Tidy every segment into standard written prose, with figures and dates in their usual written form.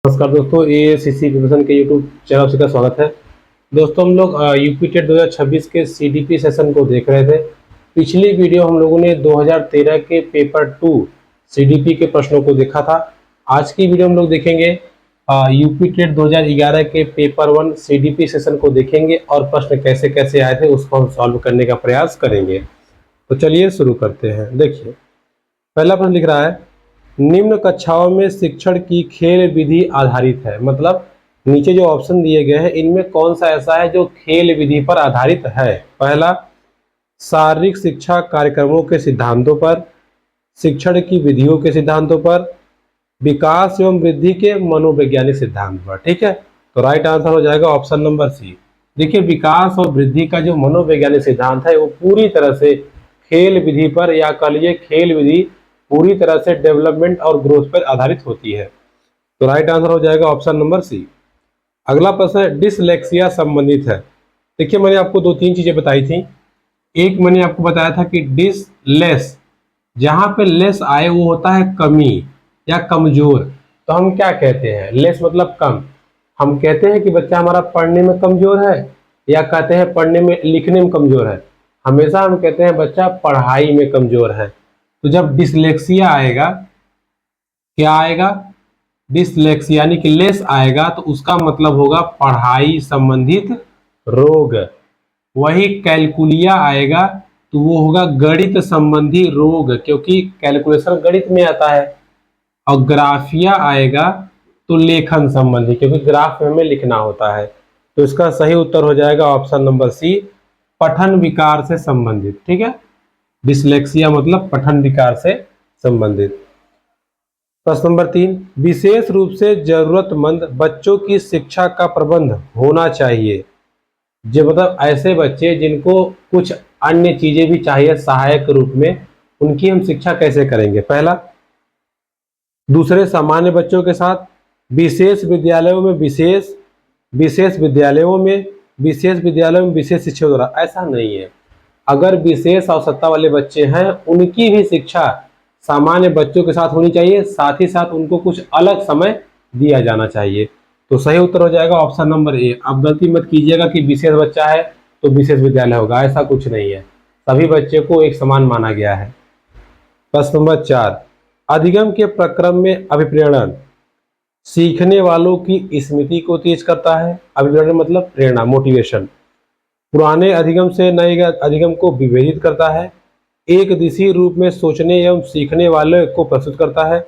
नमस्कार दोस्तों, AICC preparation के यूट्यूब चैनल से का स्वागत है। दोस्तों, हम लोग यूपी टेट 2026 के सीडीपी सेशन को देख रहे थे। पिछली वीडियो हम लोगों ने 2013 के पेपर 2 सीडीपी के प्रश्नों को देखा था। आज की वीडियो हम लोग देखेंगे यूपी टेट 2011 के पेपर 1 सीडीपी सेशन को देखेंगे और प्रश्न कैसे कैसे आए थे उसको हम सॉल्व करने का प्रयास करेंगे। तो चलिए शुरू करते हैं। देखिए, पहला प्रश्न लिख रहा है, निम्न कक्षाओं में शिक्षण की खेल विधि आधारित है। मतलब नीचे जो ऑप्शन दिए गए हैं इनमें कौन सा ऐसा है जो खेल विधि पर आधारित है। पहला, शारीरिक शिक्षा कार्यक्रमों के सिद्धांतों पर, शिक्षण की विधियों के सिद्धांतों पर, विकास एवं वृद्धि के मनोवैज्ञानिक सिद्धांत पर। ठीक है, तो राइट आंसर हो जाएगा ऑप्शन नंबर सी। देखिए, विकास और वृद्धि का जो मनोवैज्ञानिक सिद्धांत है वो पूरी तरह से खेल विधि पर, या कह लीजिए खेल विधि पूरी तरह से डेवलपमेंट और ग्रोथ पर आधारित होती है। तो राइट आंसर हो जाएगा ऑप्शन नंबर सी। अगला प्रश्न है, डिसलेक्सिया संबंधित है। देखिए, मैंने आपको दो तीन चीजें बताई थी। एक मैंने आपको बताया था कि डिसलेस, जहां पे लेस आए वो होता है कमी या कमजोर। तो हम क्या कहते हैं, लेस मतलब कम। हम कहते हैं कि बच्चा हमारा पढ़ने में कमजोर है, या कहते हैं पढ़ने में लिखने में कमजोर है। हमेशा हम कहते हैं बच्चा पढ़ाई में कमजोर है। तो जब डिसलेक्सिया आएगा, क्या आएगा, डिसलेक्सिया यानी कि लेस आएगा, तो उसका मतलब होगा पढ़ाई संबंधित रोग। वही कैलकुलिया आएगा तो वो होगा गणित संबंधी रोग, क्योंकि कैलकुलेशन गणित में आता है। और ग्राफिया आएगा तो लेखन संबंधी, क्योंकि ग्राफ में हमें लिखना होता है। तो इसका सही उत्तर हो जाएगा ऑप्शन नंबर सी, पठन विकार से संबंधित। ठीक है, डिसलेक्सिया मतलब पठन विकार से संबंधित। प्रश्न नंबर 3, विशेष रूप से जरूरतमंद बच्चों की शिक्षा का प्रबंध होना चाहिए। जो मतलब ऐसे बच्चे जिनको कुछ अन्य चीजें भी चाहिए सहायक रूप में, उनकी हम शिक्षा कैसे करेंगे। पहला, दूसरे सामान्य बच्चों के साथ, विशेष विद्यालयों में विशेष विद्यालयों में विशेष शिक्षकों द्वारा। ऐसा नहीं है। अगर विशेष आवश्यकता वाले बच्चे हैं उनकी भी शिक्षा सामान्य बच्चों के साथ होनी चाहिए, साथ ही साथ उनको कुछ अलग समय दिया जाना चाहिए। तो सही उत्तर हो जाएगा ऑप्शन नंबर ए। आप गलती मत कीजिएगा कि विशेष बच्चा है तो विशेष विद्यालय होगा, ऐसा कुछ नहीं है। सभी बच्चे को एक समान माना गया है। प्रश्न नंबर 4, अधिगम के प्रक्रम में अभिप्रेरण सीखने वालों की स्मृति को तेज करता है। अभिप्रेरण मतलब प्रेरणा, मोटिवेशन। पुराने अधिगम से नए अधिगम को विभेदित करता है। एक दिशी रूप में सोचने एवं सीखने वाले को प्रस्तुत करता है।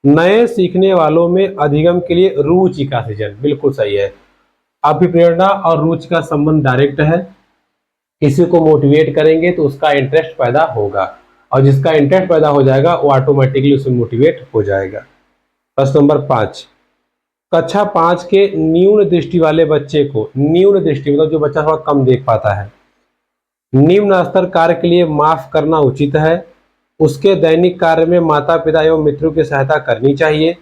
नए सीखने वालों में अधिगम के लिए रुचि का सृजन। बिल्कुल सही है। अभिप्रेरणा और रुचि का संबंध डायरेक्ट है। किसी को मोटिवेट करेंगे तो उसका इंटरेस्ट पैदा होगा, और जिसका इंटरेस्ट पैदा हो जाएगा वो ऑटोमेटिकली उसमें मोटिवेट हो जाएगा। प्रश्न नंबर 5, कक्षा 5 के न्यून दृष्टि वाले बच्चे को, न्यून दृष्टि मतलब जो बच्चा थोड़ा कम देख पाता है, निम्न स्तर कार्य के लिए माफ करना उचित है। उसके दैनिक कार्य में माता पिता एवं मित्रों की सहायता करनी चाहिए।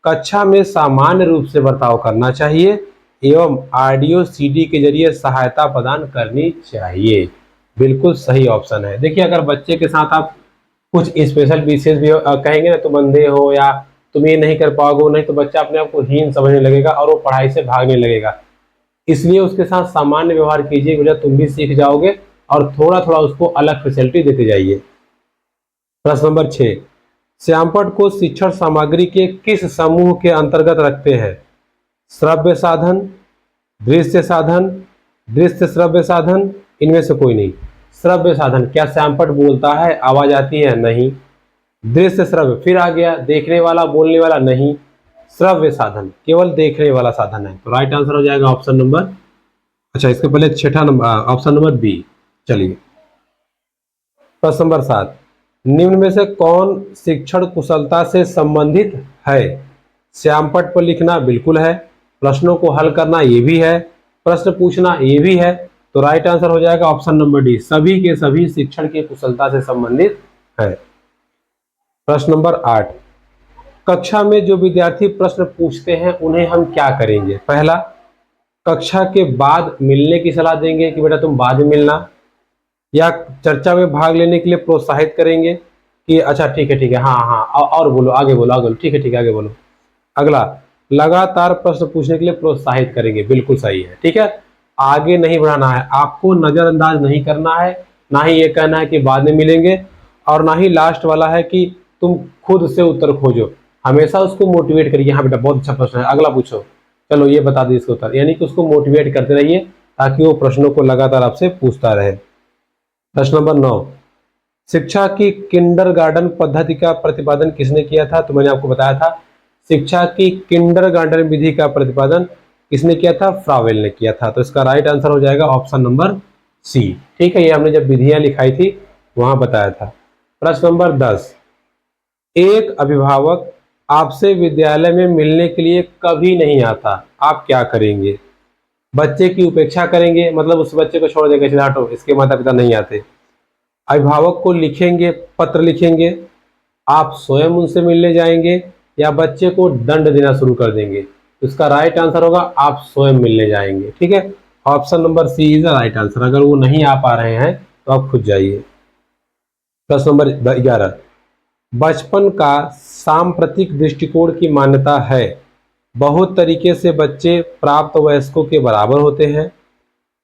कक्षा में सामान्य रूप से बर्ताव करना चाहिए एवं ऑडियो सीडी के जरिए सहायता प्रदान करनी चाहिए। बिल्कुल सही ऑप्शन है। देखिए, अगर बच्चे के साथ आप कुछ स्पेशल विशेष भी कहेंगे ना, तुम अंधे हो या तुम ये नहीं कर पाओगे, नहीं, तो बच्चा अपने आप को हीन समझने लगेगा और वो पढ़ाई से भागने लगेगा। इसलिए उसके साथ सामान्य व्यवहार कीजिए, वजह तुम भी सीख जाओगे और थोड़ा थोड़ा उसको अलग फैसिलिटी देते जाइए। प्रश्न नंबर 6, श्यामपट्ट को शिक्षण सामग्री के किस समूह के अंतर्गत रखते हैं। श्रव्य साधन, दृश्य साधन, दृश्य श्रव्य साधन, इनमें से कोई नहीं। श्रव्य साधन, क्या श्यामपट्ट बोलता है, आवाज आती है, नहीं। दृश्य श्रव्य, फिर आ गया देखने वाला बोलने वाला, नहीं। श्रव्य साधन केवल देखने वाला साधन है। तो राइट आंसर हो जाएगा ऑप्शन नंबर, अच्छा इसके पहले छठा नंबर, ऑप्शन नंबर बी। चलिए, प्रश्न नंबर 7, निम्न में से कौन शिक्षण कुशलता से संबंधित है। श्यामपट्ट पर लिखना बिल्कुल है, प्रश्नों को हल करना ये भी है, प्रश्न पूछना ये भी है। तो राइट आंसर हो जाएगा ऑप्शन नंबर डी, सभी के सभी शिक्षण की कुशलता से संबंधित है। प्रश्न नंबर 8, कक्षा में जो विद्यार्थी प्रश्न पूछते हैं उन्हें हम क्या करेंगे। पहला, कक्षा के बाद मिलने की सलाह देंगे कि बेटा तुम बाद में मिलना, या चर्चा में भाग लेने के लिए प्रोत्साहित करेंगे कि अच्छा ठीक है हाँ हाँ, और बोलो आगे बोलो, ठीक है आगे बोलो। अगला, लगातार प्रश्न पूछने के लिए प्रोत्साहित करेंगे। बिल्कुल सही है, ठीक है। आगे नहीं बढ़ाना है, आपको नजरअंदाज नहीं करना है, ना ही ये कहना है कि बाद में मिलेंगे, और ना ही लास्ट वाला है कि तुम खुद से उत्तर खोजो। हमेशा उसको मोटिवेट करिए। हाँ बेटा बहुत अच्छा प्रश्न है, अगला पूछो, चलो ये बता दी इसका उत्तर, यानी कि उसको मोटिवेट करते रहिए ताकि वो प्रश्नों को लगातार आपसे पूछता रहे। प्रश्न नंबर 9, शिक्षा की किंडरगार्टन पद्धति का प्रतिपादन किसने किया था? तो मैंने आपको बताया था, शिक्षा की किंडरगार्टन विधि का प्रतिपादन किसने किया था? फ्रावेल ने किया था। तो इसका राइट आंसर हो जाएगा ऑप्शन नंबर सी, ठीक है। ये हमने जब विधियां लिखाई थी वहां बताया था। प्रश्न नंबर 10, एक अभिभावक आपसे विद्यालय में मिलने के लिए कभी नहीं आता, आप क्या करेंगे? बच्चे की उपेक्षा करेंगे, मतलब उस बच्चे को छोड़ देंगे, चलो हटो, इसके माता पिता नहीं आते। अभिभावक को लिखेंगे, पत्र लिखेंगे, आप स्वयं उनसे मिलने जाएंगे, या बच्चे को दंड देना शुरू कर देंगे? तो इसका राइट आंसर होगा आप स्वयं मिलने जाएंगे, ठीक है। Option number C is the right answer. अगर वो नहीं आ पा रहे हैं तो आप खुद जाइए। प्रश्न नंबर 11, बचपन का सांप्रतिक दृष्टिकोण की मान्यता है, बहुत तरीके से बच्चे प्राप्त वयस्कों के बराबर होते हैं,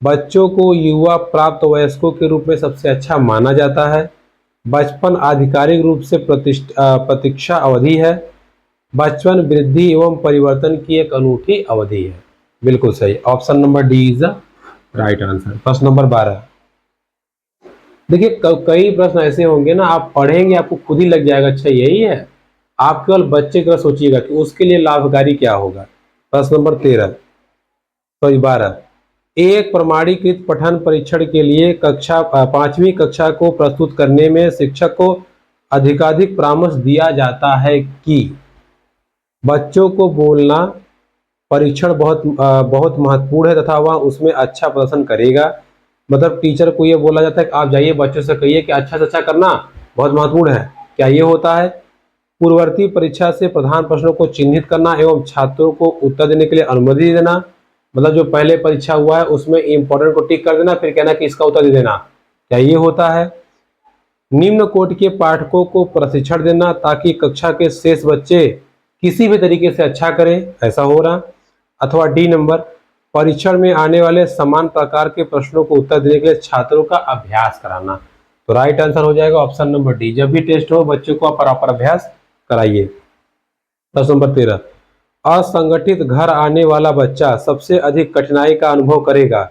बच्चों को युवा प्राप्त वयस्कों के रूप में सबसे अच्छा माना जाता है, बचपन आधिकारिक रूप से प्रतीक्षा अवधि है, बचपन वृद्धि एवं परिवर्तन की एक अनूठी अवधि है। बिल्कुल सही, option number D is the right answer. प्रश्न नंबर 12, देखिए कई प्रश्न ऐसे होंगे ना, आप पढ़ेंगे आपको खुद ही लग जाएगा अच्छा यही है। आप केवल बच्चे की तरह सोचिएगा कि उसके लिए लाभकारी क्या होगा। प्रश्न नंबर 12, एक प्रमाणीकृत पठन परीक्षण के लिए कक्षा 5वीं कक्षा को प्रस्तुत करने में शिक्षक को अधिकाधिक परामर्श दिया जाता है कि बच्चों को बोलना परीक्षण बहुत महत्वपूर्ण है तथा वह उसमें अच्छा प्रदर्शन करेगा। मतलब टीचर को ये बोला जाता है कि आप जाइए बच्चों से कहिए कि अच्छा से अच्छा करना बहुत महत्वपूर्ण है। क्या ये होता है? पूर्ववर्ती परीक्षा से प्रधान प्रश्नों को चिन्हित करना एवं छात्रों को उत्तर देने के लिए अनुमति देना। मतलब जो पहले परीक्षा हुआ है उसमें इंपॉर्टेंट को टिक कर देना, फिर कहना कि इसका उत्तर दे देना। क्या ये होता है? निम्न कोटि के पाठकों को प्रशिक्षण देना ताकि कक्षा के शेष बच्चे किसी भी तरीके से अच्छा करें, ऐसा हो रहा। अथवा डी नंबर, परीक्षण में आने वाले समान प्रकार के प्रश्नों को उत्तर देने के लिए छात्रों का अभ्यास कराना। तो राइट आंसर हो जाएगा ऑप्शन नंबर डी, जब भी टेस्ट हो बच्चों को आप प्रॉपर अभ्यास कराइए। प्रश्न नंबर 13, असंगठित घर आने वाला बच्चा सबसे अधिक कठिनाई का अनुभव करेगा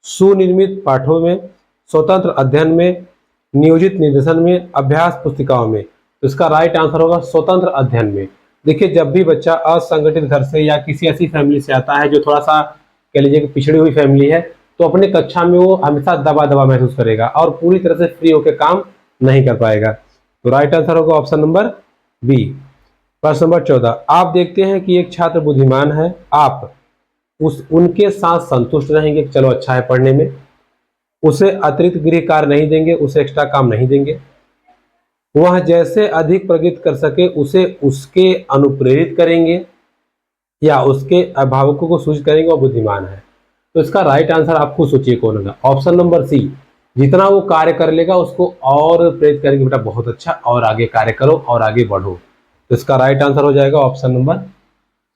सुनिर्मित पाठों में, स्वतंत्र अध्ययन में, नियोजित निर्देशन में, अभ्यास पुस्तिकाओं में। तो इसका राइट आंसर होगा स्वतंत्र अध्ययन में। देखिए जब भी बच्चा असंगठित घर से या किसी ऐसी फैमिली से आता है जो थोड़ा सा कह लीजिए कि पिछड़ी हुई फैमिली है, तो अपने कक्षा में वो हमेशा दबा दबा महसूस करेगा और पूरी तरह से फ्री होकर काम नहीं कर पाएगा। तो राइट आंसर होगा ऑप्शन नंबर बी। प्रश्न नंबर 14, आप देखते हैं कि एक छात्र बुद्धिमान है, आप उनके साथ संतुष्ट रहेंगे कि चलो अच्छा है पढ़ने में, उसे अतिरिक्त गृह कार्य नहीं देंगे, उसे एक्स्ट्रा काम नहीं देंगे, वह जैसे अधिक प्रगति कर सके उसे उसके अनुप्रेरित करेंगे, या उसके अभिभावकों को सूचित करेंगे वह बुद्धिमान है। तो इसका राइट आंसर आप खुद सोचिए कौन होगा। ऑप्शन नंबर सी, जितना वो कार्य कर लेगा उसको और प्रेरित करेंगे, बेटा बहुत अच्छा और आगे कार्य करो और आगे बढ़ो। तो इसका राइट आंसर हो जाएगा ऑप्शन नंबर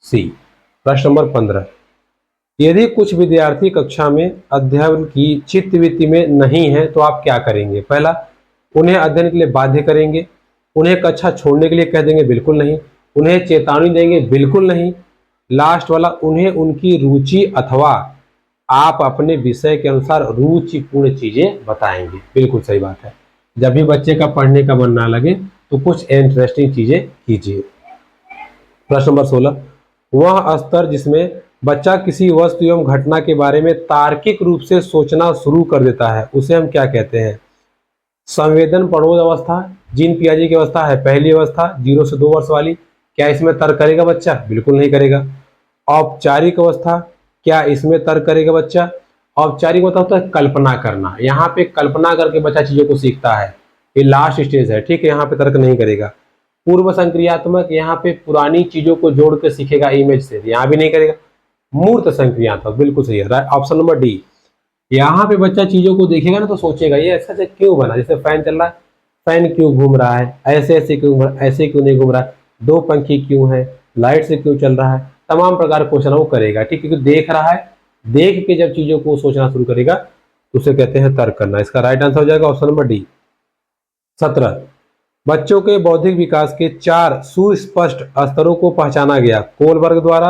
सी। प्रश्न नंबर 15, यदि कुछ विद्यार्थी कक्षा में अध्ययन की चित्तवृत्ति में नहीं है तो आप क्या करेंगे? पहला, उन्हें अध्ययन के लिए बाध्य करेंगे, उन्हें कक्षा छोड़ने के लिए कह देंगे, बिल्कुल नहीं, उन्हें चेतावनी देंगे, बिल्कुल नहीं, लास्ट वाला उन्हें उनकी रुचि अथवा आप अपने विषय के अनुसार रुचिपूर्ण चीजें बताएंगे। बिल्कुल सही बात है, जब भी बच्चे का पढ़ने का मन ना लगे तो कुछ इंटरेस्टिंग चीजें कीजिए। प्रश्न नंबर 16, वह स्तर जिसमें बच्चा किसी वस्तु एवं घटना के बारे में तार्किक रूप से सोचना शुरू कर देता है उसे हम क्या कहते हैं? संवेदन प्रबोध अवस्था, जीन पियाजे की अवस्था है पहली अवस्था 0 से 2 वर्ष वाली। क्या इसमें तर्क करेगा बच्चा? बिल्कुल नहीं करेगा। औपचारिक अवस्था, क्या इसमें तर्क करेगा बच्चा? औपचारिक मतलब होता है कल्पना करना, यहाँ पे कल्पना करके बच्चा चीजों को सीखता है, ये लास्ट स्टेज है, ठीक है, यहाँ पे तर्क नहीं करेगा। पूर्व संक्रियात्मक, यहाँ पे पुरानी चीजों को जोड़ के सीखेगा इमेज से, यहाँ भी नहीं करेगा। मूर्त संक्रियात्मक, बिल्कुल सही है, ऑप्शन नंबर डी। यहाँ पे बच्चा चीजों को देखेगा ना तो सोचेगा ये ऐसा ऐसे क्यों बना, जैसे फैन चल रहा है, फैन क्यों घूम रहा है, ऐसे ऐसे क्यों, ऐसे क्यों नहीं घूम रहा है, दो पंखी क्यों है, लाइट से क्यों चल रहा है, तमाम प्रकार के क्वेश्चन वो करेगा, ठीक है, क्योंकि देख रहा है, देख के जब चीजों को सोचना शुरू करेगा तो उसे कहते हैं तर्क करना। इसका राइट आंसर हो जाएगा ऑप्शन नंबर डी। 17, बच्चों के बौद्धिक विकास के 4 सुस्पष्ट स्तरों को पहचाना गया। कोलबर्ग द्वारा,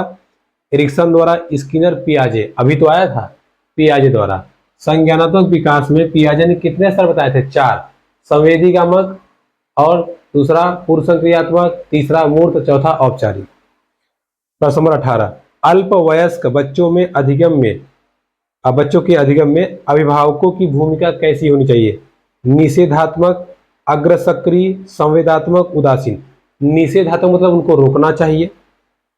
एरिक्सन द्वारा, स्किनर, पियाजे। अभी तो आया था पियाजे द्वारा। संज्ञानात्मक विकास में पियाजे ने कितने स्तर बताए थे? 4। संवेदीगामक, और दूसरा पूर्व संक्रियात्मक, तीसरा मूर्त, चौथा औपचारिक। प्रश्न नंबर 18, अल्पवयस्क बच्चों में अधिगम में बच्चों के अधिगम में अभिभावकों की भूमिका कैसी होनी चाहिए? निषेधात्मक, अग्रसक्रिय, संवेदात्मक, उदासीन। निषेधात्मक मतलब उनको रोकना चाहिए,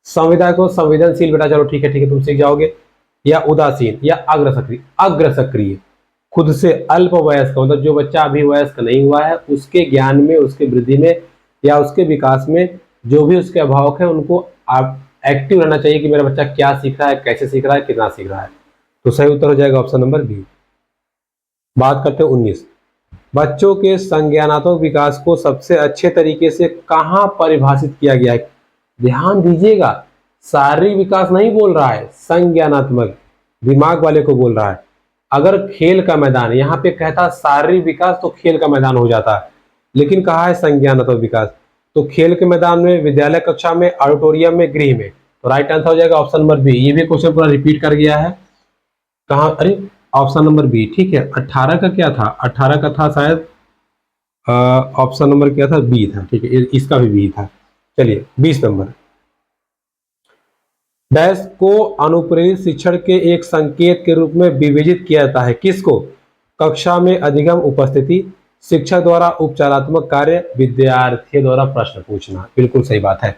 संवेदात्मक संवेदनशील, बेटा चलो ठीक है तुम सीख जाओगे, या उदासीन या अग्रसक्रिय। अग्रसक्रिय खुद से अल्पवयस्क मतलब जो बच्चा अभी वयस्क नहीं हुआ है, उसके ज्ञान में, उसके वृद्धि में या उसके विकास में जो भी उसके अभिभावक है उनको आप एक्टिव रहना चाहिए कि मेरा बच्चा क्या सीख रहा है, कैसे सीख रहा है, कितना सीख रहा है। तो सही उत्तर हो जाएगा ऑप्शन नंबर बी। बात करते हैं 19, बच्चों के संज्ञानात्मक विकास को सबसे अच्छे तरीके से कहां परिभाषित किया गया है? ध्यान दीजिएगा, शारीरिक विकास नहीं बोल रहा है, संज्ञानात्मक दिमाग वाले को बोल रहा है। अगर खेल का मैदान, यहाँ पे कहता शारीरिक विकास तो खेल का मैदान हो जाता है, लेकिन कहा है संज्ञानात्मक विकास, तो खेल के मैदान में, विद्यालय कक्षा में, ऑडिटोरियम में, गृह में। तो राइट आंसर हो जाएगा ऑप्शन नंबर बी। ये भी क्वेश्चन पूरा रिपीट कर गया है, कहा, अरे ऑप्शन नंबर बी, ठीक है। 18 का क्या था? 18 का था शायद ऑप्शन नंबर क्या था? बी था, ठीक है, इसका भी बी था। चलिए 20 नंबर, डैश को अनुप्रेरित शिक्षण के एक संकेत के रूप में विवेचित किया जाता है। किसको? कक्षा में अधिगम उपस्थिति, शिक्षक द्वारा उपचारात्मक कार्य, विद्यार्थियों द्वारा प्रश्न पूछना। बिल्कुल सही बात है।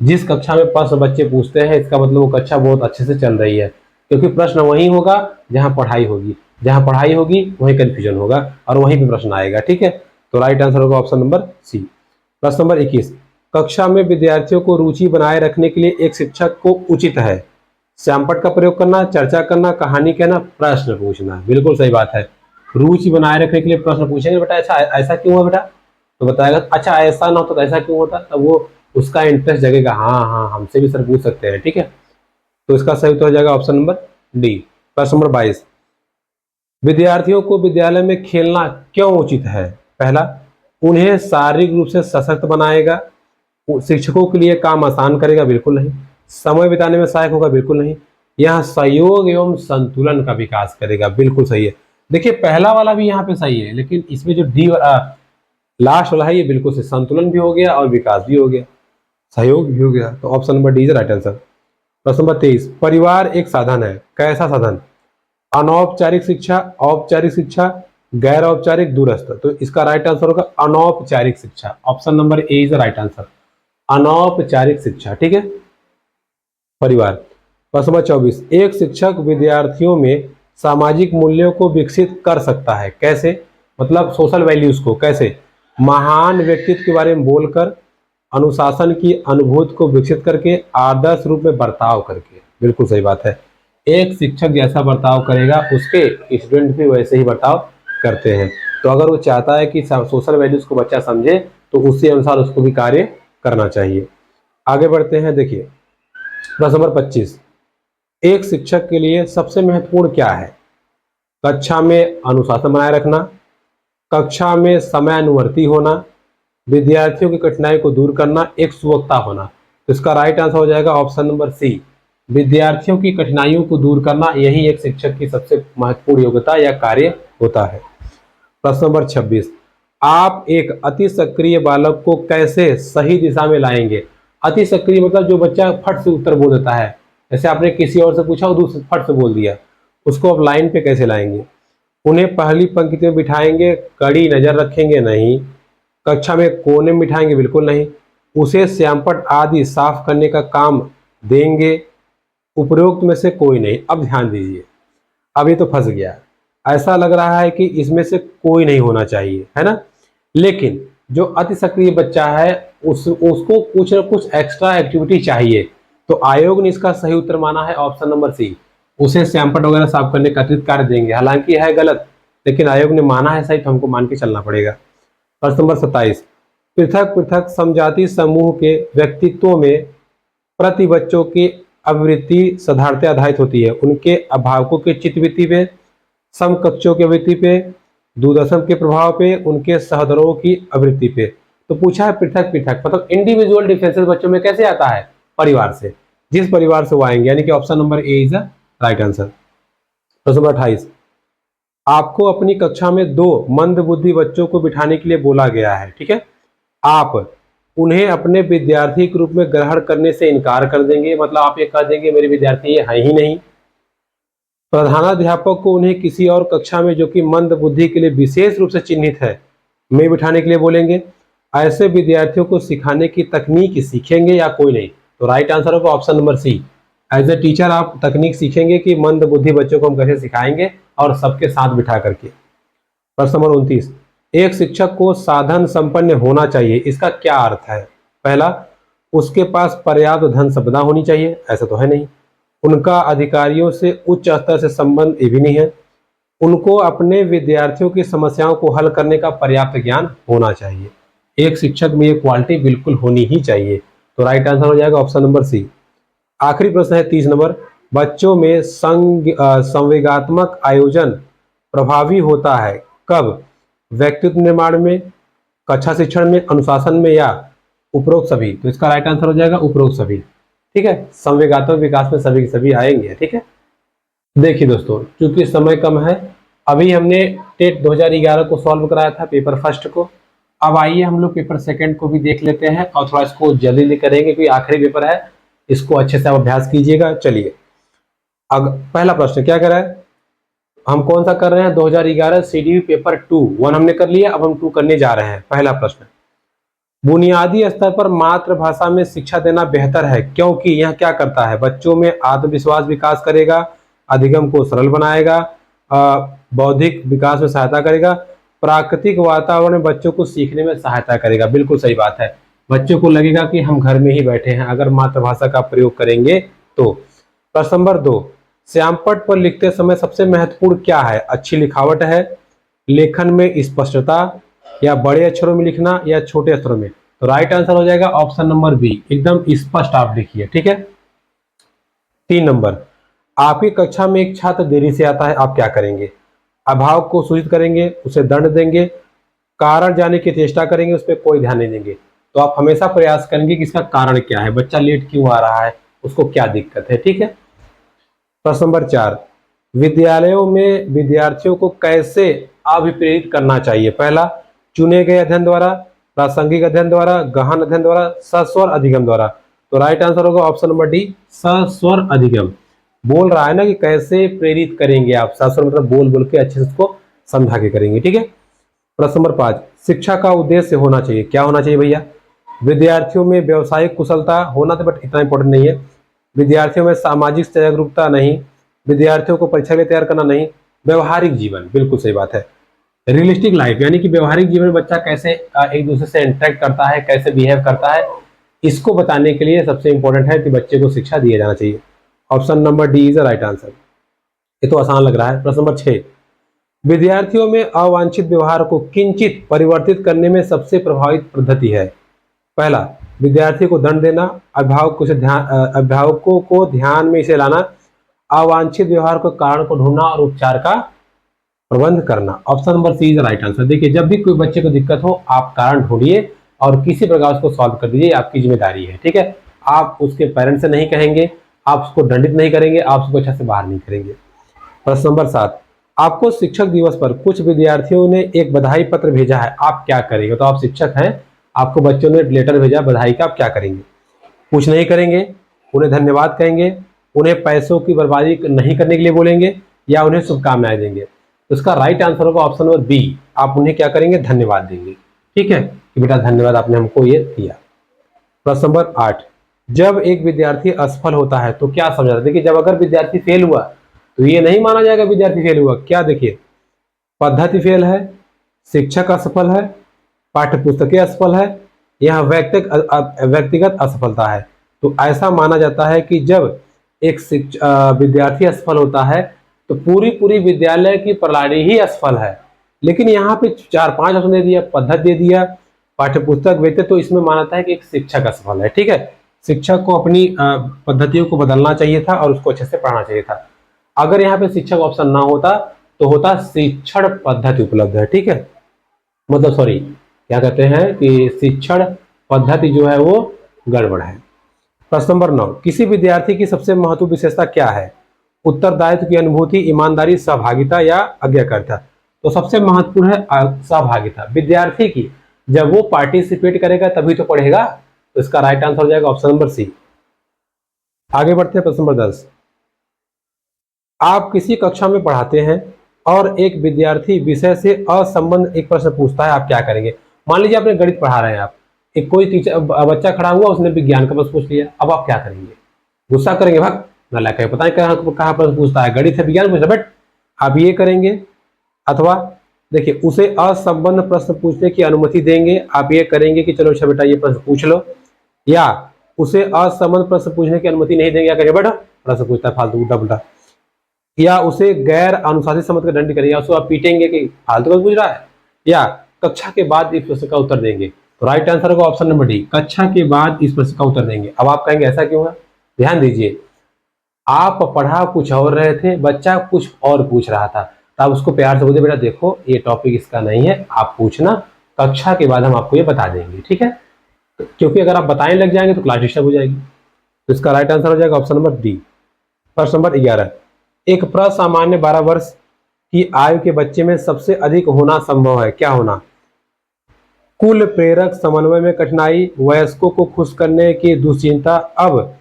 जिस कक्षा में प्रश्न बच्चे पूछते हैं इसका मतलब वो कक्षा बहुत अच्छे से चल रही है, क्योंकि प्रश्न वहीं होगा जहां पढ़ाई होगी, जहां पढ़ाई होगी वहीं कंफ्यूजन होगा और वहीं पे प्रश्न आएगा, ठीक है। तो राइट आंसर होगा ऑप्शन नंबर सी। प्रश्न नंबर 21, कक्षा में विद्यार्थियों को रुचि बनाए रखने के लिए एक शिक्षक को उचित है श्यामपट्ट का प्रयोग करना, चर्चा करना, कहानी कहना, प्रश्न पूछना। बिल्कुल सही बात है। रुचि बनाए रखने के लिए प्रश्न पूछेंगे, बेटा ऐसा ऐसा क्यों हुआ बेटा, तो बताएगा अच्छा ऐसा ना होता तो ऐसा क्यों होता, तब वो उसका इंटरेस्ट जगेगा, हाँ हाँ हमसे भी सर पूछ सकते हैं, ठीक है। तो इसका सही उत्तर हो जाएगा ऑप्शन नंबर डी। प्रश्न नंबर 22, विद्यार्थियों को विद्यालय में खेलना क्यों उचित है? पहला, उन्हें शारीरिक रूप से सशक्त बनाएगा, शिक्षकों के लिए काम आसान करेगा, बिल्कुल नहीं। समय बिताने में सहायक होगा, बिल्कुल नहीं। यह सहयोग एवं संतुलन का विकास करेगा, बिल्कुल सही है। देखिए पहला वाला भी यहाँ पे सही है, लेकिन इसमें जो डी लास्ट वाला है ये बिल्कुल से संतुलन भी हो गया और विकास भी हो गया, सहयोग भी हो गया। तो option number D is right answer. प्रश्न नंबर 23, परिवार एक साधन है, कैसा साधन? अनौपचारिक शिक्षा, औपचारिक शिक्षा, गैर औपचारिक, दूरस्थ। तो इसका राइट आंसर होगा अनौपचारिक शिक्षा। Option number A is right answer, अनौपचारिक शिक्षा, ठीक है। परिवार। प्रश्न नंबर 24, एक शिक्षक विद्यार्थियों में सामाजिक मूल्यों को विकसित कर सकता है, कैसे? मतलब सोशल वैल्यूज को कैसे? महान व्यक्तित्व के बारे में बोलकर, अनुशासन की अनुभूति को विकसित करके, आदर्श रूप में बर्ताव करके। बिल्कुल सही बात है। एक शिक्षक जैसा बर्ताव करेगा उसके स्टूडेंट भी वैसे ही बर्ताव करते हैं। तो अगर वो चाहता है कि सोशल वैल्यूज को बच्चा समझे तो उसी अनुसार उसको भी कार्य करना चाहिए। आगे बढ़ते हैं, देखिए प्रश्न नंबर 25, एक शिक्षक के लिए सबसे महत्वपूर्ण क्या है? कक्षा में अनुशासन बनाए रखना, कक्षा में समयानुवर्ती होना, विद्यार्थियों की कठिनाई को दूर करना, एक सुवक्ता होना। तो इसका राइट आंसर हो जाएगा ऑप्शन नंबर सी, विद्यार्थियों की कठिनाइयों को दूर करना। यही एक शिक्षक की सबसे महत्वपूर्ण योग्यता या कार्य होता है। प्रश्न नंबर 26, आप एक अति सक्रिय बालक को कैसे सही दिशा में लाएंगे? अति सक्रिय मतलब जो बच्चा फट से उत्तर बोल देता है, जैसे आपने किसी और से पूछा वो दूसरे फट से बोल दिया, उसको आप लाइन पे कैसे लाएंगे? उन्हें पहली पंक्ति में बिठाएंगे, कड़ी नजर रखेंगे, नहीं। कक्षा में कोने में बिठाएंगे, बिल्कुल नहीं। उसे श्यामपट्ट आदि साफ करने का काम देंगे, उपरोक्त में से कोई नहीं। अब ध्यान दीजिए, अब ये तो फंस गया, ऐसा लग रहा है कि इसमें से कोई नहीं होना चाहिए, है ना। लेकिन जो अति सक्रिय बच्चा है उसको कुछ न कुछ एक्स्ट्रा एक्टिविटी चाहिए, तो आयोग ने इसका सही उत्तर माना है ऑप्शन नंबर सी, उसे श्यामपट्ट वगैरह साफ करने का अतिरिक्त कार्य देंगे। हालांकि है गलत, लेकिन आयोग ने माना है सही, तो हमको मान के चलना पड़ेगा। प्रश्न नंबर 27, पृथक पृथक समजाति समूह के व्यक्तित्वों में प्रति बच्चों के अवृत्ति साधारणतः आधारित होती है उनके अभावकों के चित्तवृत्ति पे, समकक्षों की आवृत्ति पे, दूरदर्शन के प्रभाव पे, उनके सहदरों की आवृत्ति पे। तो पूछा है पृथक पृथक, मतलब इंडिविजुअल डिफरेंसेस बच्चों में कैसे आता है? परिवार से, जिस परिवार से वो आएंगे, यानी कि option number A is the right answer. प्रश्न नंबर 28, आपको अपनी कक्षा में 2 मंदबुद्धि बच्चों को बिठाने के लिए बोला गया है, ठीक है। आप उन्हें अपने विद्यार्थी के रूप में ग्रहण करने से इनकार कर देंगे, मतलब आप ये कह देंगे मेरे विद्यार्थी ये है ही नहीं। प्रधानाध्यापक को उन्हें किसी और कक्षा में जो कि मंद बुद्धि के लिए विशेष रूप से चिन्हित है में बिठाने के लिए बोलेंगे। ऐसे विद्यार्थियों को सिखाने की तकनीक सीखेंगे या कोई नहीं? तो राइट आंसर होगा option number C. As a teacher आप तकनीक सीखेंगे कि मंद बुद्धि बच्चों को हम कैसे सिखाएंगे और सबके साथ बिठा करके। प्रश्न नंबर 29, एक शिक्षक को साधन संपन्न होना चाहिए, इसका क्या अर्थ है? पहला, उसके पास पर्याप्त धन संपदा होनी चाहिए, ऐसा तो है नहीं। उनका अधिकारियों से उच्च स्तर से संबंध ये भी नहीं है। उनको अपने विद्यार्थियों की समस्याओं को हल करने का पर्याप्त ज्ञान होना चाहिए। एक शिक्षक में ये क्वालिटी बिल्कुल होनी ही चाहिए। तो राइट आंसर हो जाएगा ऑप्शन नंबर सी। आखिरी प्रश्न है 30 नंबर, बच्चों में संवेगात्मक आयोजन प्रभावी होता है कब? व्यक्तित्व निर्माण में, कक्षा शिक्षण में, अनुशासन में या उपरोक्त सभी? तो इसका राइट आंसर हो जाएगा उपरोक्त सभी, ठीक है। संवेगात्मक विकास में सभी के सभी आएंगे, ठीक है। देखिए दोस्तों, चूंकि समय कम है, अभी हमने टेट 2011 को सॉल्व कराया था पेपर फर्स्ट को। अब आइए हम लोग पेपर सेकंड को भी देख लेते हैं और थोड़ा इसको जल्दी करेंगे क्योंकि आखिरी पेपर है, इसको अच्छे से आप अभ्यास कीजिएगा। चलिए, अब पहला प्रश्न क्या कर रहा है, हम कौन सा कर रहे हैं? 2011 सीडीपी पेपर 2 1 हमने कर लिया, अब हम 2 करने जा रहे हैं। पहला प्रश्न, बुनियादी स्तर पर मातृभाषा में शिक्षा देना बेहतर है क्योंकि यह क्या करता है? बच्चों में आत्मविश्वास विकास करेगा, अधिगम को सरल बनाएगा, बौद्धिक विकास में सहायता करेगा, प्राकृतिक वातावरण में बच्चों को सीखने में सहायता करेगा। बिल्कुल सही बात है, बच्चों को लगेगा कि हम घर में ही बैठे हैं अगर मातृभाषा का प्रयोग करेंगे तो। प्रश्न नंबर 2, श्यामपट्ट पर लिखते समय सबसे महत्वपूर्ण क्या है? अच्छी लिखावट है, लेखन में स्पष्टता, या बड़े अक्षरों में लिखना, या छोटे अक्षरों में? तो राइट आंसर हो जाएगा ऑप्शन नंबर बी, एकदम स्पष्ट आप लिखिए, ठीक है। 3 नंबर, आपकी कक्षा में एक छात्र देरी से आता है, आप क्या करेंगे? अभाव को सूचित करेंगे, उसे दंड देंगे, कारण जानने की चेष्टा करेंगे, उस पर कोई ध्यान नहीं देंगे? तो आप हमेशा प्रयास करेंगे कि इसका कारण क्या है, बच्चा लेट क्यों आ रहा है, उसको क्या दिक्कत है, ठीक है। प्रश्न नंबर 4, विद्यालयों में विद्यार्थियों को कैसे अभिप्रेरित करना चाहिए? पहला, चुने गए अध्ययन द्वारा, प्रासंगिक अध्ययन द्वारा, गहन अध्ययन द्वारा, सस्वर अधिगम द्वारा? तो राइट आंसर होगा ऑप्शन नंबर डी, सस्वर अधिगम। बोल रहा है ना कि कैसे प्रेरित करेंगे आप, सस्वर मतलब बोल बोल के अच्छे से उसको समझा के करेंगे, ठीक है। प्रश्न नंबर 5, शिक्षा का उद्देश्य होना चाहिए, क्या होना चाहिए भैया? विद्यार्थियों में व्यवसायिक कुशलता होना तो, बट इतना इंपॉर्टेंट नहीं है। विद्यार्थियों में सामाजिक जागरूकता नहीं, विद्यार्थियों को परीक्षा के लिए तैयार करना नहीं, व्यवहारिक जीवन, बिल्कुल सही बात है। रियलिस्टिक लाइफ, यानी कि व्यवहारिक जीवन में बच्चा कैसे एक दूसरे से इंटरेक्ट करता है, कैसे बिहेव करता है, इसको बताने के लिए सबसे इंपॉर्टेंट है कि बच्चे को शिक्षा दिया जाना चाहिए। Option number D is the right answer. ये तो आसान लग रहा है। प्रश्न नंबर 6, विद्यार्थियों में अवांछित व्यवहार को किंचित परिवर्तित करने में सबसे प्रभावित पद्धति है? पहला, विद्यार्थी को दंड देना, अभिभावकों को ध्यान में इसे लाना, अवांछित व्यवहार को कारण को ढूंढना और उपचार का प्रबंध करना। Option number C is right answer. देखिए, जब भी कोई बच्चे को दिक्कत हो आप कारण ढूंढिए और किसी प्रकार उसको सॉल्व कर दीजिए, आपकी जिम्मेदारी है, ठीक है। आप उसके पेरेंट्स से नहीं कहेंगे, आप उसको दंडित नहीं करेंगे, आप उसको अच्छा से बाहर नहीं करेंगे। प्रश्न नंबर 7, आपको शिक्षक दिवस पर कुछ विद्यार्थियों ने एक बधाई पत्र भेजा है, आप क्या करेंगे? तो आप शिक्षक हैं, आपको बच्चों ने लेटर भेजा बधाई का, आप क्या करेंगे? कुछ नहीं करेंगे, उन्हें धन्यवाद कहेंगे, उन्हें पैसों की बर्बादी नहीं करने के लिए बोलेंगे, या उन्हें शुभकामनाएं देंगे? तो इसका राइट आंसर होगा ऑप्शन नंबर बी, आप उन्हें क्या करेंगे? धन्यवाद देंगे, ठीक है कि बेटा धन्यवाद आपने हमको ये दिया। प्रश्न नंबर 8, जब एक विद्यार्थी असफल होता है तो क्या समझा? देखिए, जब अगर विद्यार्थी फेल हुआ तो ये नहीं माना जाएगा विद्यार्थी फेल हुआ, क्या? देखिए, पद्धति फेल है, शिक्षक असफल है, पाठ्य पुस्तकें असफल है, यह व्यक्तिगत असफलता है। तो ऐसा माना जाता है कि जब एक विद्यार्थी असफल होता है तो पूरी विद्यालय की प्रणाली ही असफल है। लेकिन यहाँ पे 4-5 ऑप्शन दे दिया, पद्धति दे दिया, पाठ्य पुस्तक व्यक्तित्व, तो इसमें मानता है कि एक शिक्षक असफल है, ठीक है। शिक्षक को अपनी पद्धतियों को बदलना चाहिए था और उसको अच्छे से पढ़ाना चाहिए था। अगर यहाँ पे शिक्षक ऑप्शन ना होता तो होता शिक्षण पद्धति उपलब्ध है, ठीक है, मतलब सॉरी क्या कहते हैं कि शिक्षण पद्धति जो है वो गड़बड़ है। प्रश्न नंबर 9, किसी विद्यार्थी की सबसे महत्वपूर्ण विशेषता क्या है? उत्तरदायित्व की अनुभूति, ईमानदारी, सहभागिता या आज्ञाकारिता। तो सबसे महत्वपूर्ण है सहभागिता। विद्यार्थी की जब वो पार्टिसिपेट करेगा तभी तो पढ़ेगा, तो इसका राइट आंसर हो जाएगा ऑप्शन नंबर सी। आगे बढ़ते हैं प्रश्न नंबर 10, आप किसी कक्षा में पढ़ाते हैं और एक विद्यार्थी विषय से असंबद्ध एक प्रश्न पूछता है, आप क्या करेंगे? मान लीजिए आपने गणित पढ़ा रहे हैं, आप एक कोई टीचर बच्चा खड़ा हुआ, उसने विज्ञान का प्रश्न पूछ लिया, अब आप क्या करेंगे? गुस्सा करेंगे, भाग नालायक है, पता नहीं कहाँ प्रश्न पूछता है, गणित है विज्ञान पूछ रहा, बट आप ये करेंगे। अथवा देखिए उसे असंबद्ध प्रश्न पूछने की अनुमति देंगे, आप ये करेंगे कि चलो अच्छा बेटा ये प्रश्न पूछ लो, या उसे असंबद्ध प्रश्न पूछने की अनुमति नहीं देंगे, क्या करेंगे बेटा प्रश्न पूछता है फालतू उल्टा पुल्टा, या उसे गैर अनुशासित समझ कर दंड करेंगे, उसको आप पीटेंगे कि फालतू का पूछ रहा है, या कक्षा के बाद इस प्रश्न का उत्तर देंगे। तो राइट आंसर होगा ऑप्शन नंबर डी, कक्षा के बाद इस प्रश्न का उत्तर देंगे। अब आप कहेंगे ऐसा क्यों है? ध्यान दीजिए, आप पढ़ा कुछ और रहे थे, बच्चा कुछ और पूछ रहा था, तो आप उसको प्यार से बोलते बेटा देखो ये टॉपिक इसका नहीं है, आप पूछना, कक्षा के बाद हम आपको ये बता देंगे, ठीक है। तो क्योंकि अगर आप बताने लग जाएंगे तो क्लास डिस्टर्ब हो जाएगी, तो इसका राइट आंसर हो जाएगा ऑप्शन नंबर डी। प्रश्न नंबर 11, एक प्रसामान्य 12 वर्ष की आयु के बच्चे में सबसे अधिक होना संभव है, क्या होना? कुल प्रेरक समन्वय में कठिनाई, वयस्कों को खुश करने की दुश्चिंता, अब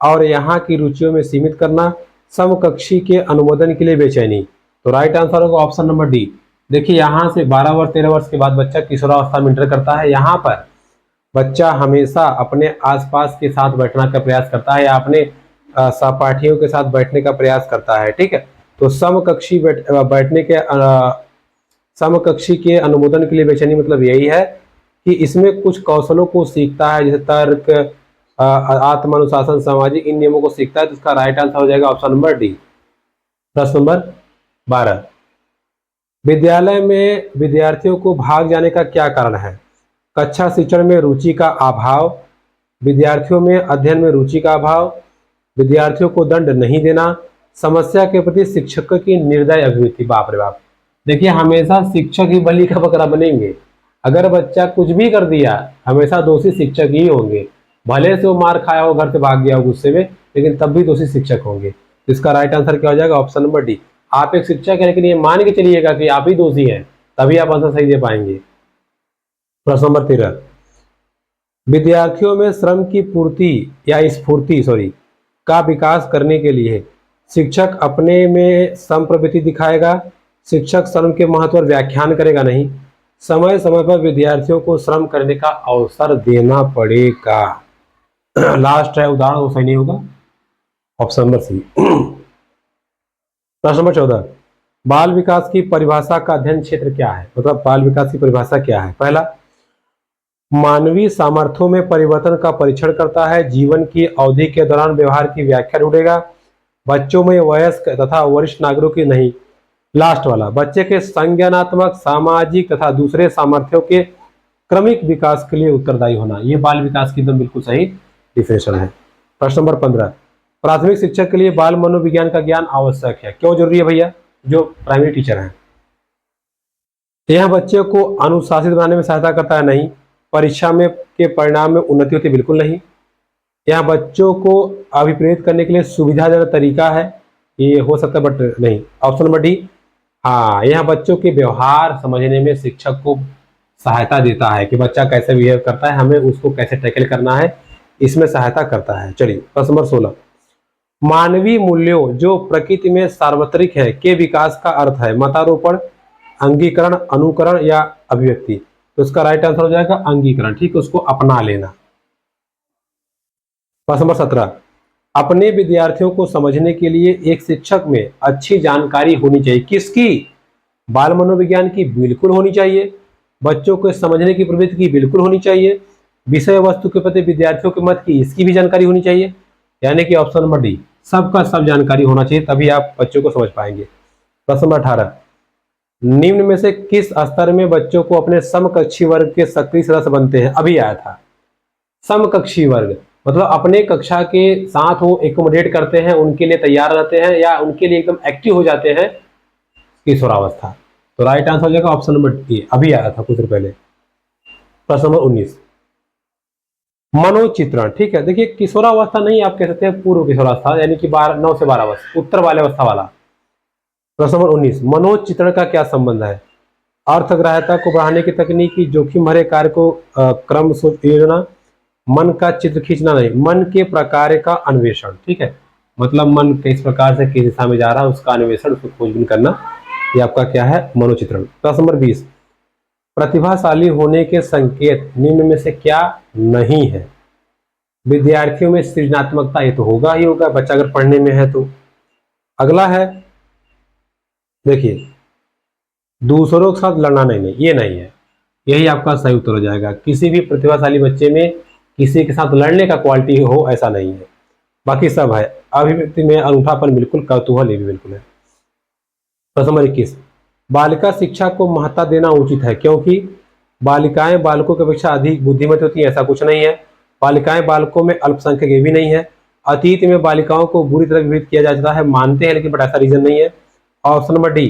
और यहाँ की रुचियों में सीमित करना, समकक्षी के अनुमोदन के लिए बेचैनी। तो राइट आंसर होगा ऑप्शन नंबर डी। देखिए यहाँ से 12 वर्ष 13 वर्ष के बाद बच्चा किशोरावस्था में इंटर करता है, यहाँ पर बच्चा हमेशा अपने आसपास के साथ बैठने का प्रयास करता है या अपने सहपाठियों के साथ बैठने का प्रयास करता है, ठीक है। तो समकक्षी के अनुमोदन के लिए बेचैनी मतलब यही है कि इसमें कुछ कौशलों को सीखता है, जैसे तर्क, आत्मानुशासन, सामाजिक, इन नियमों को सीखता है, तो इसका राइट आंसर हो जाएगा ऑप्शन नंबर डी। प्रश्न नंबर 12, विद्यालय में विद्यार्थियों को भाग जाने का क्या कारण है? कक्षा शिक्षण में रुचि का अभाव, विद्यार्थियों में अध्ययन में रुचि का अभाव, विद्यार्थियों को दंड नहीं देना, समस्या के प्रति शिक्षक की निर्दय अभिवृत्ति। बाप रे बाप, देखिए हमेशा शिक्षक ही बलि का बकरा बनेंगे। अगर बच्चा कुछ भी कर दिया हमेशा दोषी शिक्षक ही होंगे, भले से वो मार खाया हो, घर से भाग गया हो गुस्से में, लेकिन तब भी दोषी शिक्षक होंगे। इसका राइट आंसर क्या हो जाएगा? Option number D. आप एक शिक्षक है लेकिन ये मान के चलिएगा कि आप ही दोषी हैं, तभी आप आंसर सही दे पाएंगे। प्रश्न नंबर 13, विद्यार्थियों में श्रम की पूर्ति या स्फूर्ति का विकास करने के लिए शिक्षक अपने में संप्रवृत्ति दिखाएगा, शिक्षक श्रम के महत्व पर व्याख्यान करेगा नहीं, समय समय पर विद्यार्थियों को श्रम करने का अवसर देना पड़ेगा। लास्ट है उदाहरण, वो सही नहीं होगा, ऑप्शन नंबर सी। प्रश्न नंबर 14, बाल विकास की परिभाषा का अध्ययन क्षेत्र क्या है? मतलब बाल विकास की परिभाषा क्या है? पहला, मानवीय सामर्थ्यों में परिवर्तन का परीक्षण करता है, जीवन की अवधि के दौरान व्यवहार की व्याख्या ढूंढेगा, बच्चों में वयस्क तथा वरिष्ठ नागरिकों की नहीं। लास्ट वाला, बच्चे के संज्ञानात्मक, सामाजिक तथा दूसरे सामर्थ्यों के क्रमिक विकास के लिए उत्तरदायी होना। ये बाल विकास की एकदम बिल्कुल सही डिफिनेशन है। प्रश्न नंबर 15, प्राथमिक शिक्षक के लिए बाल मनोविज्ञान का ज्ञान आवश्यक है, क्यों जरूरी है भैया? जो प्राइमरी टीचर हैं, यह बच्चे को अनुशासित बनाने में सहायता करता है, नहीं। परीक्षा में के परिणाम में उन्नति होती बिल्कुल नहीं। यह बच्चों को अभिप्रेरित करने के लिए सुविधाजनक तरीका है, ये हो सकता है बट नहीं। ऑप्शन नंबर डी, हाँ, यह बच्चों के व्यवहार समझने में शिक्षक को सहायता देता है कि बच्चा कैसे बिहेव करता है, हमें उसको कैसे टैकल करना है, इसमें सहायता करता है। चलिए प्रश्न नंबर 16, मानवीय मूल्यों जो प्रकृति में सार्वत्रिक है के विकास का अर्थ है मतारोपण, अंगीकरण, अनुकरण या अभिव्यक्ति। तो इसका राइट आंसर हो जाएगा अंगीकरण, ठीक है, उसको अपना लेना। प्रश्न नंबर 17, अपने विद्यार्थियों को समझने के लिए एक शिक्षक में अच्छी जानकारी होनी चाहिए, किसकी? बाल मनोविज्ञान की बिल्कुल होनी चाहिए, बच्चों को समझने की प्रवृत्ति की बिल्कुल होनी चाहिए, विषय वस्तु के प्रति विद्यार्थियों के मत की इसकी भी जानकारी होनी चाहिए, यानी कि ऑप्शन नंबर डी, सबका सब जानकारी होना चाहिए, तभी आप बच्चों को समझ पाएंगे। प्रश्न नंबर 18, निम्न में से किस स्तर में बच्चों को अपने समकक्षी वर्ग के सक्रिय सदस्य बनते हैं? अभी आया था समकक्षी वर्ग, मतलब अपने कक्षा के साथ वो एकोमोडेट करते हैं, उनके लिए तैयार रहते हैं या उनके लिए एकदम एक्टिव हो जाते हैं, किशोरावस्था। तो राइट आंसर हो जाएगा ऑप्शन नंबर ए, अभी आया था कुछ देर पहले। प्रश्न नंबर 19, मनोचित्रण। ठीक है, देखिए किशोरावस्था नहीं, आप कह सकते हैं पूर्व किशोरावस्था, यानी कि 9 से 12 वर्ष, उत्तर वाले अवस्था वाला। प्रश्न नंबर 19, मनोचित्रण का क्या संबंध है? अर्थग्राह्यता को बढ़ाने की तकनीकी, जोखिम भरे कार्य को क्रम योजना, मन का चित्र खींचना नहीं, मन के प्रकार का अन्वेषण। ठीक है, मतलब मन किस प्रकार से किस दिशा में जा रहा है उसका अन्वेषण, उसको खोजबीन करना, ये आपका क्या है? मनोचित्रण। प्रश्न नंबर 20, प्रतिभाशाली होने के संकेत निम्न में से क्या नहीं है? विद्यार्थियों में सृजनात्मकता, ये तो होगा ही होगा, बच्चा अगर पढ़ने में है तो। अगला है, देखिए दूसरों के साथ लड़ना नहीं, ये नहीं है, यही आपका सही उत्तर हो जाएगा। किसी भी प्रतिभाशाली बच्चे में किसी के साथ लड़ने का क्वालिटी हो ऐसा नहीं है, बाकी सब है। अभिव्यक्ति में अनूठापन बिल्कुल, कौतूहल ये भी बिल्कुल है। प्रश्न नंबर 21, बालिका शिक्षा को महत्ता देना उचित है क्योंकि बालिकाएं बालकों की अपेक्षा अधिक बुद्धिमती होती हैं, ऐसा कुछ नहीं है। बालिकाएं बालकों में अल्पसंख्यक ये भी नहीं है। अतीत में बालिकाओं को बुरी तरह विभेद किया जाता है, मानते हैं, लेकिन बट ऐसा रीजन नहीं है। ऑप्शन नंबर डी,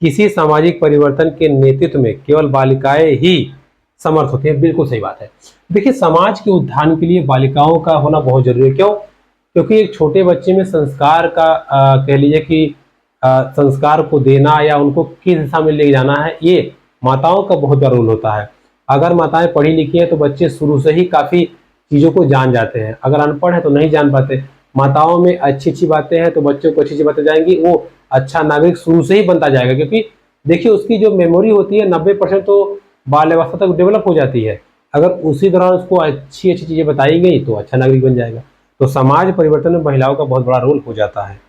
किसी सामाजिक परिवर्तन के नेतृत्व में केवल बालिकाएं ही समर्थ होती हैं, बिल्कुल सही बात है। देखिए समाज के उत्थान के लिए बालिकाओं का होना बहुत जरूरी है। क्यों? क्योंकि एक छोटे बच्चे में संस्कार का कह लीजिए कि संस्कार को देना या उनको किस दिशा में ले जाना है, ये माताओं का बहुत बड़ा रोल होता है। अगर माताएं पढ़ी लिखी हैं तो बच्चे शुरू से ही काफी चीजों को जान जाते हैं, अगर अनपढ़ है तो नहीं जान पाते। माताओं में अच्छी अच्छी बातें हैं तो बच्चों को अच्छी अच्छी बातें जाएंगी, वो अच्छा नागरिक शुरू से ही बनता जाएगा। क्योंकि देखिए उसकी जो मेमोरी होती है 90% तो बाल्यावस्था तक डेवलप हो जाती है। अगर उसी दौरान उसको अच्छी अच्छी चीजें बताई गई तो अच्छा नागरिक बन जाएगा। तो समाज परिवर्तन में महिलाओं का बहुत बड़ा रोल हो जाता है।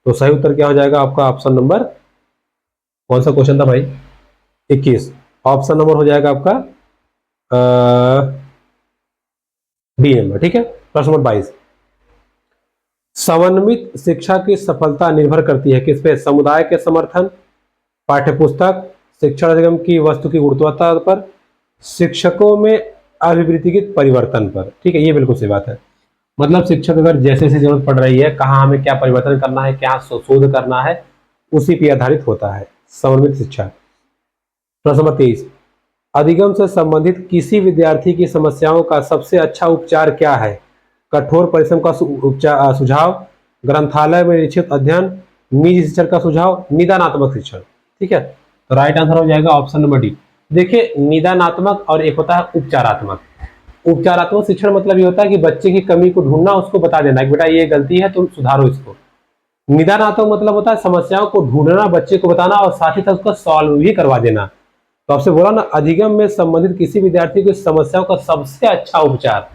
तो सही उत्तर क्या हो जाएगा आपका? ऑप्शन नंबर, कौन सा क्वेश्चन था भाई? 21। ऑप्शन नंबर हो जाएगा आपका बी नंबर। ठीक है, प्रश्न नंबर 22, समन्वित शिक्षा की सफलता निर्भर करती है किस पे? समुदाय के समर्थन, पाठ्यपुस्तक, शिक्षण अधिगम की वस्तु की गुणवत्ता पर, शिक्षकों में अभिवृत्तिगत परिवर्तन पर। ठीक है, ये बिल्कुल सही बात है। मतलब शिक्षक अगर जैसे जैसे जरूरत पड़ रही है, कहाँ हमें क्या परिवर्तन करना है, क्या शोध करना है, उसी पर आधारित होता है समन्वित शिक्षा। प्रश्न नंबर 23, अधिगम से संबंधित किसी विद्यार्थी की समस्याओं का सबसे अच्छा उपचार क्या है? कठोर परिश्रम का सुझाव, ग्रंथालय में निश्चित अध्ययन, निजी शिक्षण का सुझाव, निदानात्मक शिक्षण। ठीक है, तो राइट आंसर हो जाएगा ऑप्शन नंबर डी। देखिए निदानात्मक और एक होता है उपचारात्मक। उपचारात्मक शिक्षण मतलब ये होता है कि बच्चे की कमी को ढूंढना, उसको बता देना कि बेटा ये गलती है तुम सुधारो इसको। निदानात्मक मतलब होता है समस्याओं को ढूंढना, बच्चे को बताना और साथ ही साथ उसका सॉल्व भी करवा देना। तो आपसे बोला ना, अधिगम में संबंधित किसी विद्यार्थी की समस्याओं का सबसे अच्छा उपचार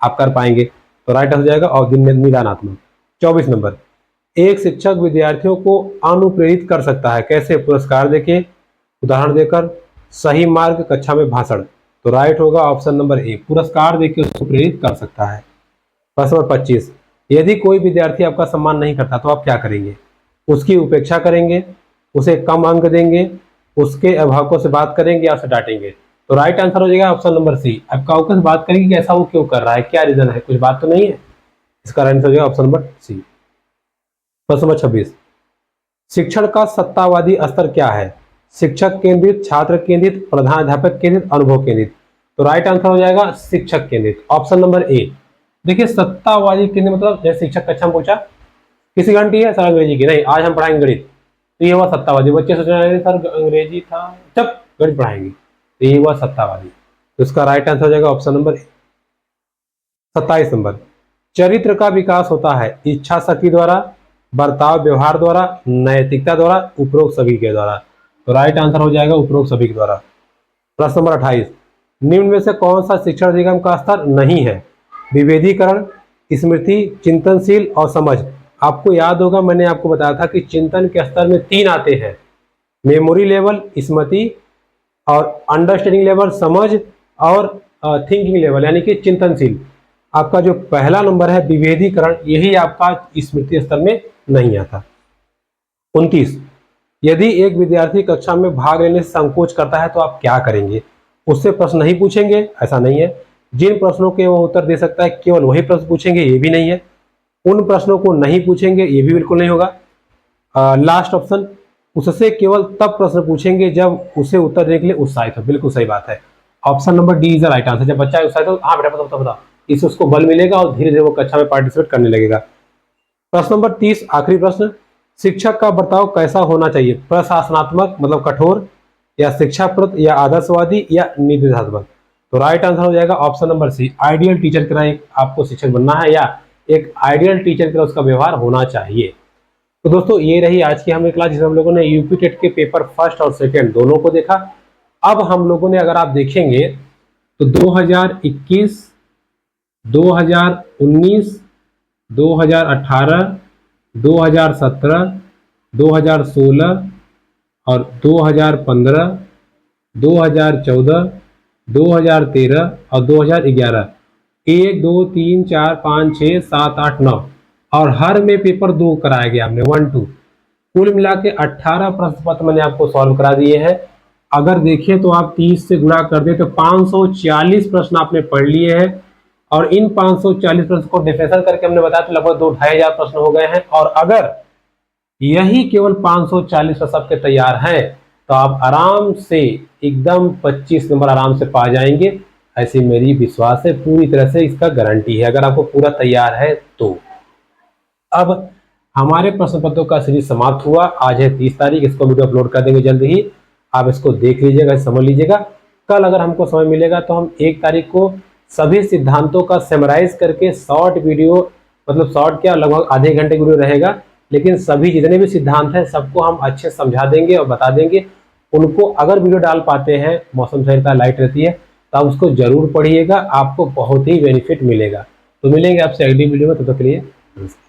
आप कर पाएंगे। तो राइट हो जाएगा और निदानात्मक। 24 नंबर, एक शिक्षक विद्यार्थियों को अनुप्रेरित कर सकता है कैसे? पुरस्कार देके, उदाहरण देकर, सही मार्ग, कक्षा में भाषण। तो राइट होगा ऑप्शन नंबर ए, पुरस्कार देके उसको प्रेरित कर सकता है। प्रश्न नंबर 25, यदि कोई विद्यार्थी आपका सम्मान नहीं करता तो आप क्या करेंगे? उसकी उपेक्षा करेंगे, उसे कम अंक देंगे, उसके अभिभावकों से बात करेंगे या उसे डांटेंगे? तो राइट आंसर हो जाएगा ऑप्शन नंबर सी, अभिभावकों से बात करेंगे कि ऐसा वो क्यों कर रहा है, क्या रीजन है, कुछ बात तो नहीं है। इसका राइट आंसर हो जाएगा ऑप्शन नंबर सी। प्रश्न नंबर 26, शिक्षण का सत्तावादी स्तर क्या है? शिक्षक केंद्रित, छात्र केंद्रित, प्रधानाध्यापक केंद्रित, अनुभव केंद्रित। तो राइट आंसर हो जाएगा शिक्षक केंद्रित, ऑप्शन नंबर ए। देखिए सत्तावादी केंद्रित मतलब जैसे शिक्षक कक्षा में पूछा किसी घंटी है सर अंग्रेजी की, नहीं आज हम पढ़ाएंगे गणित, तो ये हुआ सत्तावादी। बच्चे सोच रहे हैं सर अंग्रेजी था, जब गणित पढ़ाएंगे, तो ये हुआ सत्तावादी। तो इसका राइट आंसर हो जाएगा ऑप्शन नंबर ए। 27 नंबर, चरित्र का विकास होता है इच्छा शक्ति द्वारा, बर्ताव व्यवहार द्वारा, नैतिकता द्वारा, उपरोक्त सभी के द्वारा। तो राइट आंसर हो जाएगा उपरोक्त सभी के द्वारा। प्रश्न नंबर 28, निम्न में से कौन सा शिक्षण अधिगम का स्तर नहीं है? विभेदीकरण, स्मृति, चिंतनशील और समझ। आपको याद होगा मैंने आपको बताया था कि चिंतन के स्तर में 3 आते हैं, मेमोरी लेवल, स्मृति और अंडरस्टैंडिंग लेवल समझ, और थिंकिंग लेवल यानी कि चिंतनशील। आपका जो पहला नंबर है विभेदीकरण, यही आपका स्मृति स्तर में नहीं आता। 29, यदि एक विद्यार्थी कक्षा में भाग लेने से संकोच करता है तो आप क्या करेंगे? उससे प्रश्न नहीं पूछेंगे, ऐसा नहीं है, जिन प्रश्नों के वो उत्तर दे सकता है केवल वही प्रश्न पूछेंगे, ये भी नहीं है। उन प्रश्नों को नहीं पूछेंगे, ये भी बिल्कुल नहीं होगा। लास्ट ऑप्शन, उससे केवल तब प्रश्न पूछेंगे जब उसे उत्तर देने के लिए उत्साहित हो। बिल्कुल सही बात है, option number D is the right answer. जब बच्चा उत्साहित हो, हाँ बेटा बताओ बताओ, इससे उसको बल मिलेगा और धीरे धीरे वो कक्षा में पार्टिसिपेट करने लगेगा। प्रश्न नंबर 30, आखिरी प्रश्न, शिक्षक का बर्ताव कैसा होना चाहिए? प्रशासनात्मक मतलब कठोर, या शिक्षाप्रद, या आदर्शवादी, या निर्देशात्मक? तो राइट आंसर हो जाएगा option number C, ideal teacher की तरह आपको शिक्षक बनना है, या एक आइडियल टीचर की तरह उसका व्यवहार होना चाहिए। तो दोस्तों ये रही आज की हमारी क्लास, जिसमें हम लोगों ने यूपी टेट के पेपर फर्स्ट और सेकंड दोनों को देखा। अब हम लोगों ने, अगर आप देखेंगे तो 2021, 2019, 2018, 2017, 2016 और 2015, 2014, 2013 और 2011, 1 2 3 4 5 6 7 8 9 और हर में पेपर 2 कराया गया हमने, 1 2, कुल मिला के 18 प्रश्न पत्र मैंने आपको सॉल्व करा दिए हैं। अगर देखें तो आप 30 से गुणा कर दे तो 540 प्रश्न आपने पढ़ लिए हैं, और इन 540 प्रश्न को डिफरेंशियल करके हमने बताया तो लगभग 2-2,500 प्रश्न हो गए हैं। और अगर यही केवल 540 प्रश्न आपके तैयार हैं तो आप आराम से एकदम 25 नंबर आराम से पा जाएंगे, ऐसी मेरी विश्वास है, पूरी तरह से इसका गारंटी है, अगर आपको पूरा तैयार है तो। अब हमारे प्रश्न पत्रों का सीरीज समाप्त हुआ, आज है 30 तारीख, इसको वीडियो अपलोड कर देंगे जल्द ही, आप इसको देख लीजिएगा, समझ लीजिएगा। कल अगर हमको समय मिलेगा तो हम 1 तारीख को सभी सिद्धांतों का समराइज करके शॉर्ट वीडियो, मतलब शॉर्ट क्या, लगभग आधे घंटे वीडियो रहेगा, लेकिन सभी जितने भी सिद्धांत हैं सबको हम अच्छे समझा देंगे और बता देंगे। उनको अगर वीडियो डाल पाते हैं, मौसम सही रहता है, लाइट रहती है, तो आप उसको जरूर पढ़िएगा, आपको बहुत ही बेनिफिट मिलेगा। तो मिलेंगे आपसे अगली वीडियो में, तब तक के लिए नमस्कार।